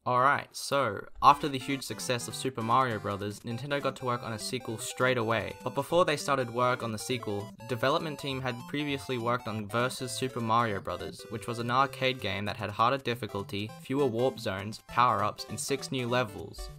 Alright, so, after the huge success of Super Mario Bros., Nintendo got to work on a sequel straight away. But before they started work on the sequel, the development team had previously worked on Versus Super Mario Bros., which was an arcade game that had harder difficulty, fewer warp zones, power-ups, and 6 new levels.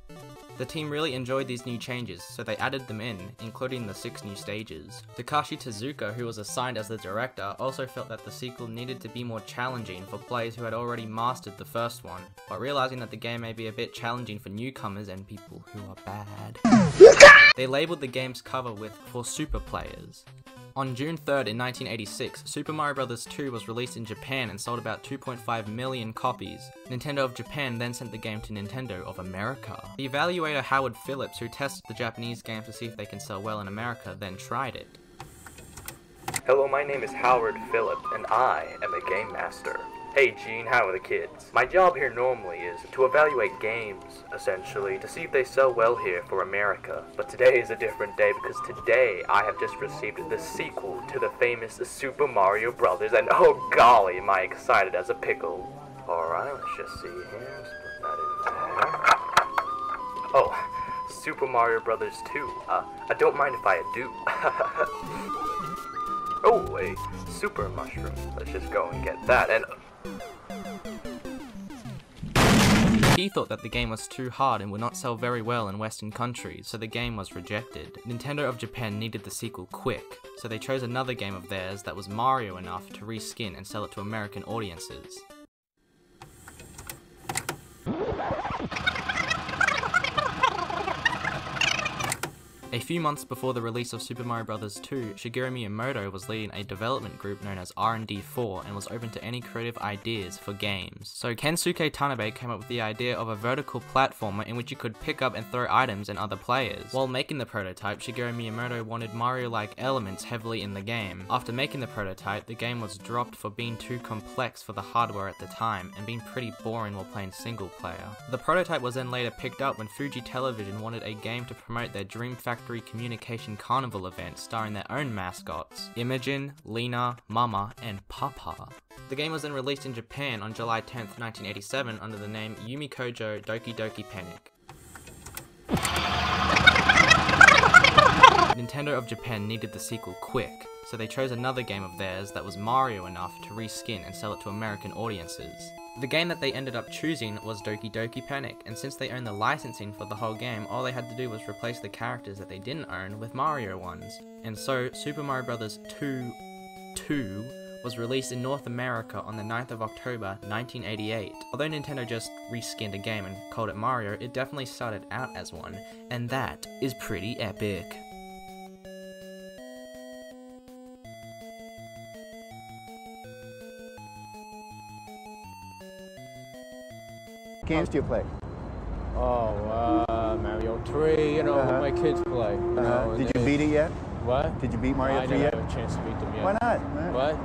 The team really enjoyed these new changes, so they added them in, including the 6 new stages. Takashi Tezuka, who was assigned as the director, also felt that the sequel needed to be more challenging for players who had already mastered the first one, but realizing that the game may be a bit challenging for newcomers and people who are bad, they labeled the game's cover with "For Super Players." On June 3rd in 1986, Super Mario Bros. 2 was released in Japan and sold about 2.5 million copies. Nintendo of Japan then sent the game to Nintendo of America. The evaluator Howard Phillips, who tested the Japanese games to see if they can sell well in America, then tried it. Hello, my name is Howard Phillips, and I am a game master. Hey Gene, how are the kids? My job here normally is to evaluate games, essentially, to see if they sell well here for America. But today is a different day because today I have just received the sequel to the famous Super Mario Bros. And oh golly, am I excited as a pickle. Alright, let's just see here. Let's put that in there. Oh, Super Mario Bros. 2. I don't mind if I do. Oh, a super mushroom. Let's just go and get that. And he thought that the game was too hard and would not sell very well in Western countries, so the game was rejected. Nintendo of Japan needed the sequel quick, so they chose another game of theirs that was Mario enough to reskin and sell it to American audiences. A few months before the release of Super Mario Bros. 2, Shigeru Miyamoto was leading a development group known as R&D4 and was open to any creative ideas for games. So Kensuke Tanabe came up with the idea of a vertical platformer in which you could pick up and throw items at other players. While making the prototype, Shigeru Miyamoto wanted Mario-like elements heavily in the game. After making the prototype, the game was dropped for being too complex for the hardware at the time and being pretty boring while playing single player. The prototype was then later picked up when Fuji Television wanted a game to promote their Dream Factory Communication Carnival event starring their own mascots, Imogen, Lena, Mama, and Papa. The game was then released in Japan on July 10th, 1987 under the name Yumi Kojo Doki Doki Panic. Nintendo of Japan needed the sequel quick, so they chose another game of theirs that was Mario enough to reskin and sell it to American audiences. The game that they ended up choosing was Doki Doki Panic, and since they owned the licensing for the whole game, all they had to do was replace the characters that they didn't own with Mario ones. And so, Super Mario Bros. 2 was released in North America on the 9th of October 1988. Although Nintendo just reskinned a game and called it Mario, it definitely started out as one, and that is pretty epic. Games do you play? Oh, Mario 3, you know, my kids play. You know, Did you beat it yet? What? Did you beat Mario 3 yet? I didn't have a chance to beat them yet. Why not? What?